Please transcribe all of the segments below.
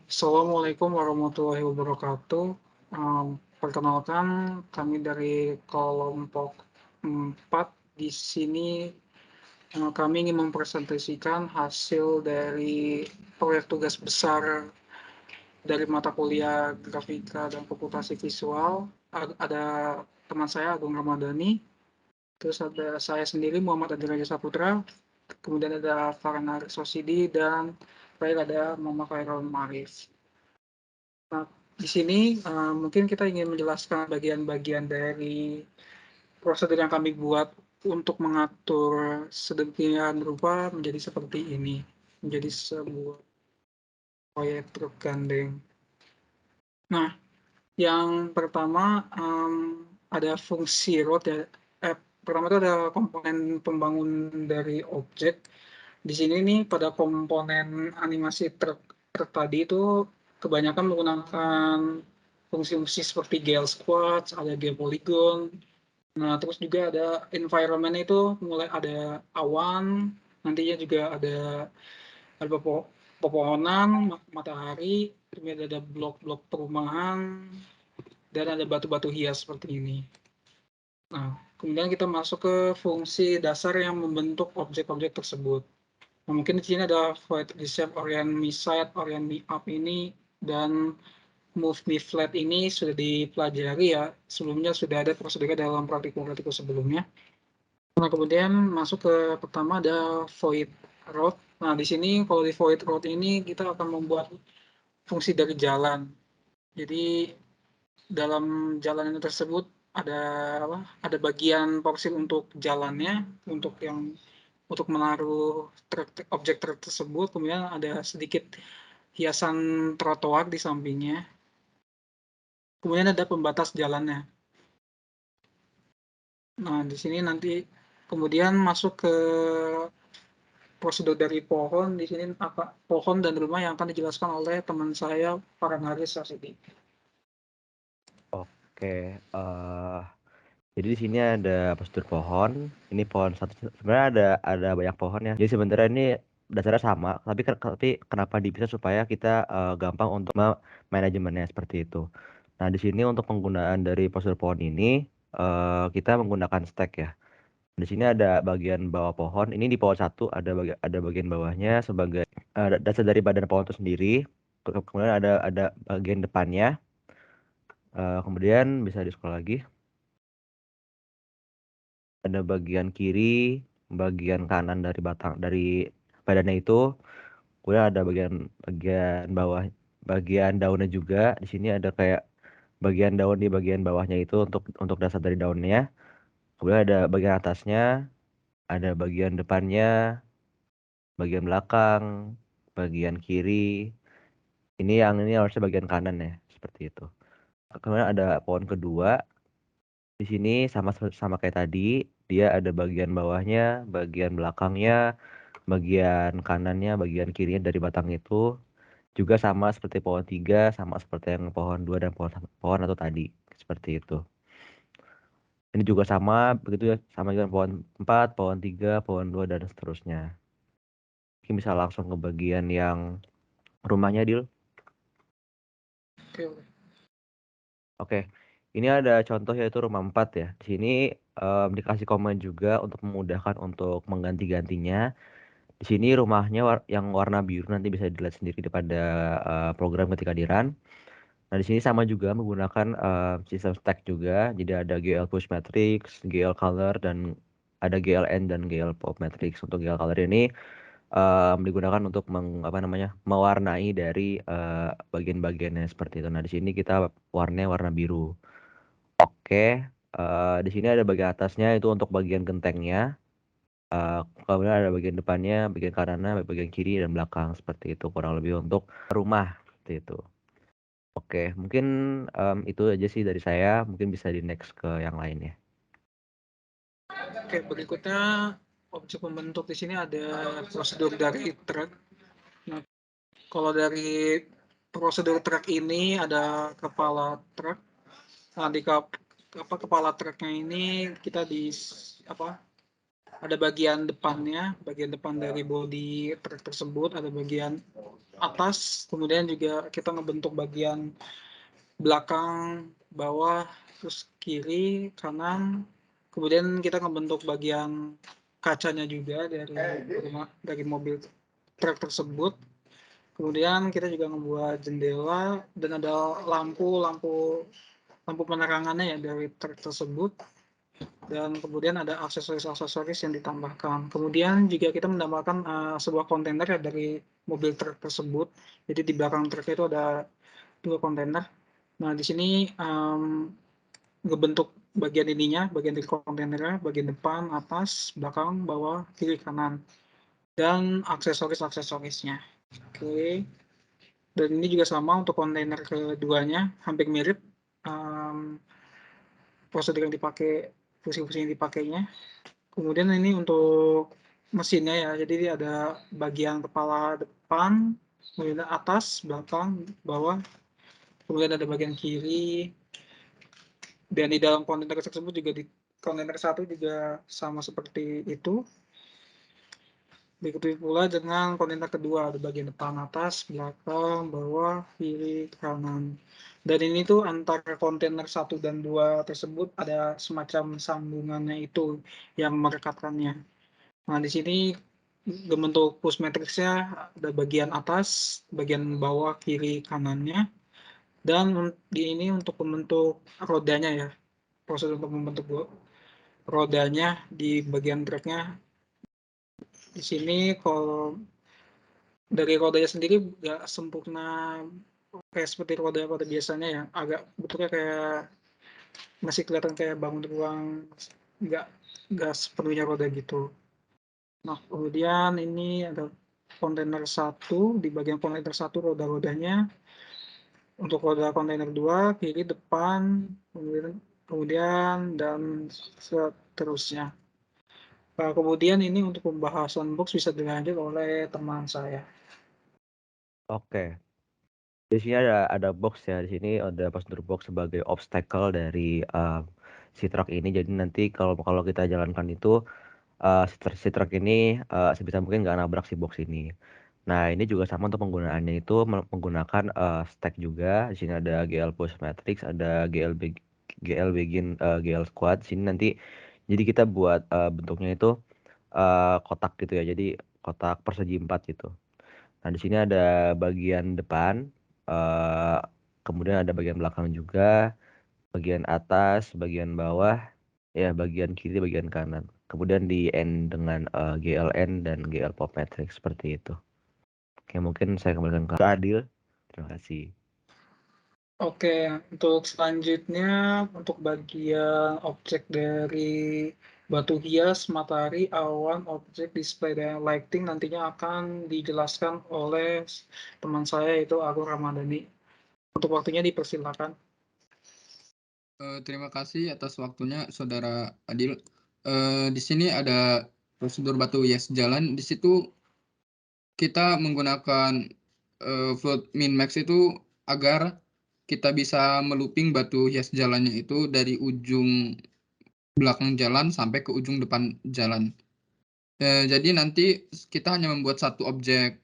Assalamualaikum warahmatullahi wabarakatuh. Perkenalkan, kami dari kelompok 4 di sini. Kami ingin mempresentasikan hasil dari proyek tugas besar dari mata kuliah grafika dan komputasi visual. Ada teman saya Agung Ramadhani, terus ada saya sendiri Muhammad Adi Raja Saputra, kemudian ada Farhan Sosidi, dan terakhir ada Muhammad Khairul Marif. Nah, di sini mungkin kita ingin menjelaskan bagian-bagian dari prosedur yang kami buat untuk mengatur sedemikian rupa menjadi seperti ini, menjadi sebuah proyek truk gandeng. Nah, yang pertama ada fungsi road ya. Pertama itu ada komponen pembangun dari objek. Di sini nih pada komponen animasi truk tadi itu kebanyakan menggunakan fungsi-fungsi seperti GL Squads, ada GL Polygon. Nah, terus juga ada environment itu mulai ada awan, nantinya juga ada pepohonan, matahari, kemudian ada blok-blok perumahan, dan ada batu-batu hias seperti ini. Nah, kemudian kita masuk ke fungsi dasar yang membentuk objek-objek tersebut. Nah, mungkin di sini ada void receive orient me side, orient me up ini, dan move me flat ini sudah dipelajari ya. Sebelumnya sudah ada prosedurnya dalam praktikum-praktikum sebelumnya. Nah, kemudian masuk ke pertama ada void road. Nah, di sini kalau di void road ini kita akan membuat fungsi dari jalan. Jadi dalam jalan tersebut ada apa? Ada bagian porsi untuk jalannya, untuk menaruh objek truk tersebut, kemudian ada sedikit hiasan trotoar di sampingnya. Kemudian ada pembatas jalannya. Nah, di sini nanti kemudian masuk ke prosedur dari pohon. Di sini apa pohon dan rumah yang akan dijelaskan oleh teman saya Farhan Sasidi. Oke, jadi di sini ada postur pohon. Ini pohon satu. Sebenarnya ada banyak pohon ya. Jadi sebenarnya ini dasarnya sama, tapi kenapa dipisah supaya kita gampang untuk manajemennya seperti itu. Nah, di sini untuk penggunaan dari postur pohon ini kita menggunakan stack ya. Di sini ada bagian bawah pohon. Ini di pohon satu ada bagian bawahnya sebagai dasar dari badan pohon itu sendiri. Kemudian ada bagian depannya. Kemudian bisa di scroll lagi. Ada bagian kiri, bagian kanan dari badannya itu. Kemudian ada bagian bagian bawah, bagian daunnya juga. Di sini ada kayak bagian daun di bagian bawahnya itu untuk dasar dari daunnya. Kemudian ada bagian atasnya, ada bagian depannya, bagian belakang, bagian kiri. Ini harusnya bagian kanan ya, seperti itu. Kemudian ada pohon kedua. Di sini sama sama kayak tadi, dia ada bagian bawahnya, bagian belakangnya, bagian kanannya, bagian kirinya dari batang itu juga sama seperti pohon 3, sama seperti yang pohon 2 dan pohon atau tadi, seperti itu. Ini juga sama, begitu ya, sama dengan pohon 4, pohon 3, pohon 2 dan seterusnya. Mungkin bisa langsung ke bagian yang rumahnya, Dil. Oke. Oke. Ini ada contoh yaitu rumah 4 ya. Di sini dikasih komen juga untuk memudahkan untuk mengganti-gantinya. Di sini rumahnya yang warna biru nanti bisa dilihat sendiri pada program ketika di run. Nah, di sini sama juga menggunakan sistem stack juga. Jadi ada GL push matrix, GL color, dan ada GLN dan GL pop matrix. Untuk GL color ini digunakan untuk mewarnai dari bagian-bagiannya seperti itu. Nah, di sini kita warnanya warna biru. Oke, di sini ada bagian atasnya itu untuk bagian gentengnya. Kemudian ada bagian depannya, bagian kanannya, bagian kiri dan belakang seperti itu kurang lebih untuk rumah seperti itu. Oke, mungkin itu aja sih dari saya. Mungkin bisa di next ke yang lainnya. Oke, berikutnya objek pembentuk di sini ada prosedur dari truk. Nah, kalau dari prosedur truk ini ada kepala truk. Nah, di kepala truknya ini kita apa ada bagian depannya, bagian depan dari bodi truk tersebut, ada bagian atas, kemudian juga kita ngebentuk bagian belakang, bawah, terus kiri, kanan, kemudian kita ngebentuk bagian kacanya juga dari mobil truk tersebut. Kemudian kita juga membuat jendela dan ada lampu penerangannya ya dari truk tersebut, dan kemudian ada aksesoris-aksesoris yang ditambahkan. Kemudian juga kita menambahkan sebuah kontainer ya dari mobil truk tersebut. Jadi di belakang truk itu ada 2 kontainer. Nah, di sini ngebentuk bagian ininya, bagian dari kontainernya, bagian depan, atas, belakang, bawah, kiri, kanan, dan aksesoris-aksesorisnya. Oke. Dan ini juga sama untuk kontainer keduanya, hampir mirip prosedur yang dipakai, fungsi-fungsi yang dipakainya. Kemudian ini untuk mesinnya ya, jadi dia ada bagian kepala depan, kemudian atas, belakang, bawah, kemudian ada bagian kiri, dan di dalam kontainer tersebut juga di kontainer satu juga sama seperti itu. Diikuti pula dengan kontainer kedua, ada bagian depan, atas, belakang, bawah, kiri, kanan. Dan ini tuh antara kontainer 1 dan 2 tersebut ada semacam sambungannya itu yang merekatkannya. Nah, di sini bentuk push matrix-nya ada bagian atas, bagian bawah, kiri, kanannya. Dan di ini untuk membentuk rodanya ya, proses untuk membentuk rodanya di bagian truknya. Di sini kalau dari rodanya sendiri nggak sempurna kayak seperti roda-roda biasanya ya, agak bentuknya kayak masih kelihatan kayak bangun ruang, nggak nggak sepenuhnya roda gitu. Nah, kemudian ini ada kontainer satu, di bagian kontainer satu roda-rodanya. Untuk roda kontainer 2 kiri, depan, kemudian dan seterusnya. Nah, kemudian ini untuk pembahasan box bisa dilanjut oleh teman saya. Oke. Di sini ada box ya. Di sini ada prosedur box sebagai obstacle dari si truk ini. Jadi nanti kalau kita jalankan itu si truk ini sebisa mungkin nggak nabrak si box ini. Nah, ini juga sama untuk penggunaannya itu menggunakan stack juga. Di sini ada GL push matrix, ada GL begin, GL squat. Di sini nanti jadi kita buat bentuknya itu kotak gitu ya. Jadi kotak persegi 4 gitu. Nah, di sini ada bagian depan, eh, kemudian ada bagian belakang juga, bagian atas, bagian bawah, ya bagian kiri, bagian kanan. Kemudian di end dengan GLN dan GL Pop Matrix seperti itu. Oke, mungkin saya kembalikan ke Adil. Terima kasih. Oke, untuk selanjutnya untuk bagian objek dari batu hias, matahari, awan, objek display dan lighting nantinya akan dijelaskan oleh teman saya yaitu Agung Ramadhani. Untuk waktunya dipersilakan. Terima kasih atas waktunya Saudara Adil. Di sini ada prosedur batu hias jalan. Di situ kita menggunakan float min max itu agar kita bisa melooping batu hias jalannya itu dari ujung belakang jalan sampai ke ujung depan jalan. Jadi nanti kita hanya membuat satu objek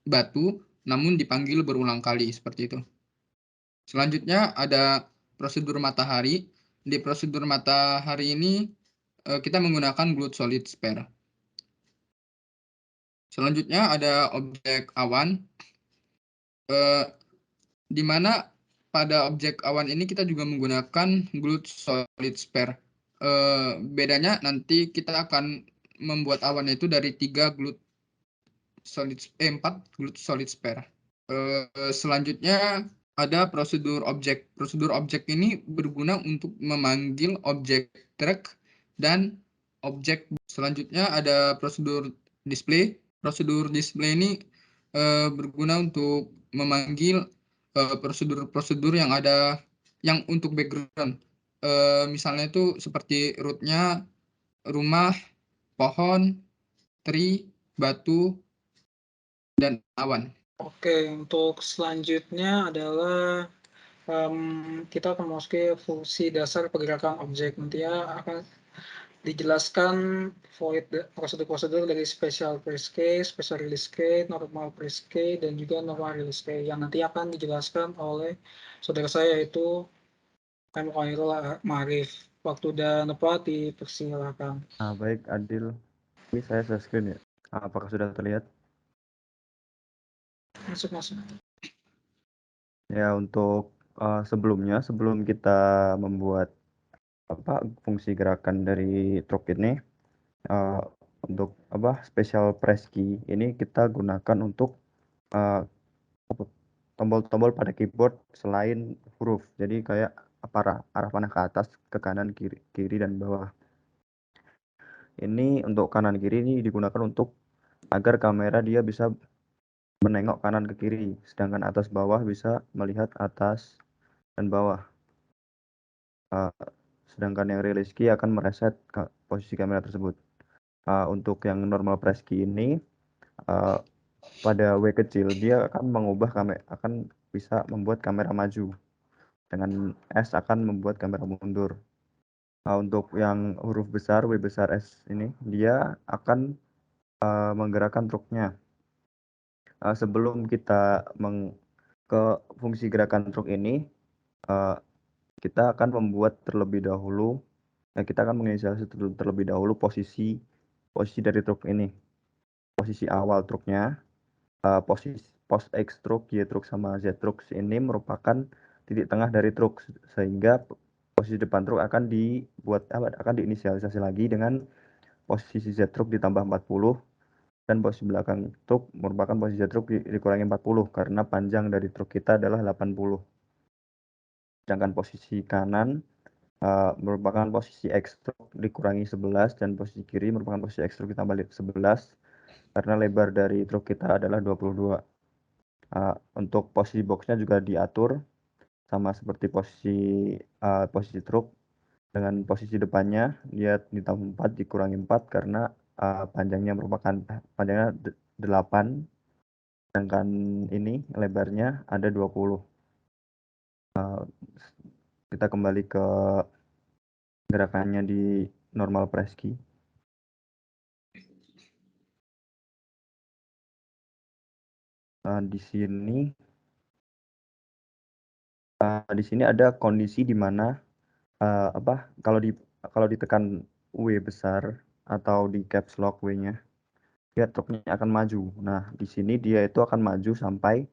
batu, namun dipanggil berulang kali seperti itu. Selanjutnya ada prosedur matahari. Di prosedur matahari ini kita menggunakan glued solid spare. Selanjutnya ada objek awan, di mana pada objek awan ini kita juga menggunakan glued solid spare. Bedanya nanti kita akan membuat awannya itu dari 4 glued solid spare. Selanjutnya ada prosedur objek. Prosedur objek ini berguna untuk memanggil objek truk dan objek. Selanjutnya ada prosedur display. Prosedur display ini berguna untuk memanggil prosedur-prosedur yang ada yang untuk background. Misalnya itu seperti root-nya rumah, pohon, tree, batu, dan awan. Oke, untuk selanjutnya adalah kita akan memasuki fungsi dasar pergerakan objek. Nantinya akan dijelaskan prosedur-prosedur dari special press case, special release case, normal press case, dan juga normal release case yang nanti akan dijelaskan oleh saudara saya yaitu Khairul Ma'arif. Waktu dan tempat dipersilakan. Baik Adil, ini saya share screen ya. Apakah sudah terlihat? Masuk. Ya, untuk sebelumnya, sebelum kita membuat fungsi gerakan dari truk ini, untuk special press key ini kita gunakan untuk tombol-tombol pada keyboard selain huruf. Jadi kayak arah panah ke atas, ke kanan, kiri dan bawah. Ini untuk kanan kiri ini digunakan untuk agar kamera dia bisa menengok kanan ke kiri, sedangkan atas bawah bisa melihat atas dan bawah. Sedangkan yang release key akan mereset posisi kamera tersebut. Untuk yang normal press key ini pada W kecil dia akan mengubah kamera, akan bisa membuat kamera maju. Dengan S akan membuat kamera mundur. Untuk yang huruf besar W besar S ini dia akan menggerakkan truknya. Sebelum kita ke fungsi gerakan truk ini, kita akan membuat terlebih dahulu. Kita akan menginisialisasi terlebih dahulu posisi dari truk ini. Posisi awal truknya, posisi pos X truk, Y truk sama Z truk ini merupakan titik tengah dari truk, sehingga posisi depan truk akan diinisialisasi lagi dengan posisi Z truk ditambah 40 dan posisi belakang truk merupakan posisi Z truk dikurangi 40 karena panjang dari truk kita adalah 80. Sedangkan posisi kanan merupakan posisi X truk dikurangi 11 dan posisi kiri merupakan posisi X truk ditambah 11 karena lebar dari truk kita adalah 22. Untuk posisi boxnya juga diatur sama seperti posisi truk, dengan posisi depannya dia ditambah 4 dikurangi 4 karena panjangnya 8, sedangkan ini lebarnya ada 20. Kita kembali ke gerakannya di normal press key. Di sini ada kondisi di mana kalau ditekan W besar atau di caps lock W-nya, dia truknya akan maju. Nah, di sini dia itu akan maju sampai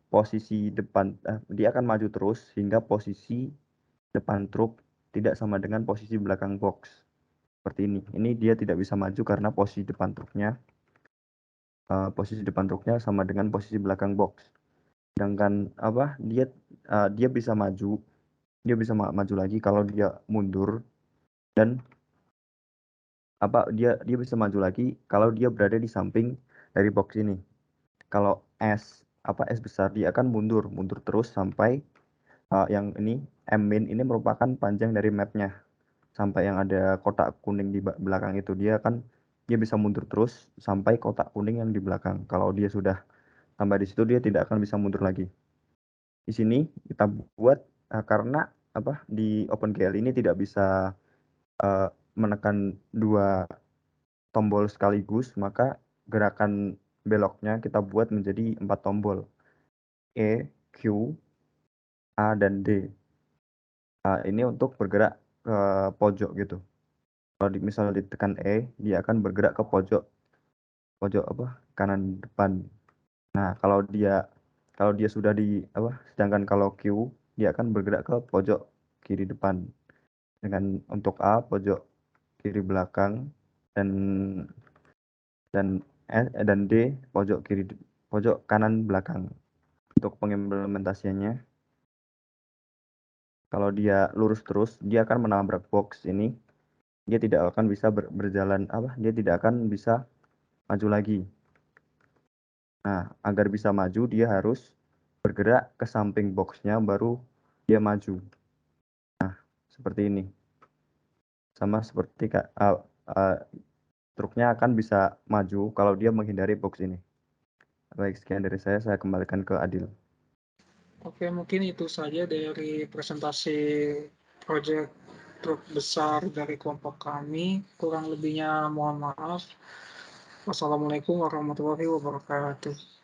posisi depan, dia akan maju terus hingga posisi depan truk tidak sama dengan posisi belakang box. Seperti ini. Ini dia tidak bisa maju karena posisi depan truknya sama dengan posisi belakang box. Sedangkan dia bisa maju, maju lagi kalau dia mundur, dan dia bisa maju lagi kalau dia berada di samping dari box ini. Kalau S besar dia akan mundur terus sampai yang ini M min ini merupakan panjang dari mapnya sampai yang ada kotak kuning di belakang itu. Dia bisa mundur terus sampai kotak kuning yang di belakang. Kalau dia sudah tambah di situ dia tidak akan bisa mundur lagi. Di sini kita buat karena di OpenGL ini tidak bisa menekan dua tombol sekaligus, maka gerakan beloknya kita buat menjadi 4 tombol, E, Q, A, dan D. Ini untuk bergerak ke pojok gitu. Kalau misalnya ditekan E, dia akan bergerak ke pojok kanan depan. Nah, kalau dia sudah sedangkan kalau Q dia akan bergerak ke pojok kiri depan. Dengan untuk A pojok kiri belakang dan D pojok kanan belakang. Untuk pengimplementasiannya, kalau dia lurus terus dia akan menabrak box ini, dia tidak akan bisa berjalan dia tidak akan bisa maju lagi. Nah, agar bisa maju dia harus bergerak ke samping boxnya baru dia maju. Nah, seperti ini. Sama seperti truknya akan bisa maju kalau dia menghindari box ini. Baik, sekian dari saya kembalikan ke Adil. Oke, mungkin itu saja dari presentasi project terbesar dari kelompok kami. Kurang lebihnya mohon maaf. Wassalamualaikum warahmatullahi wabarakatuh.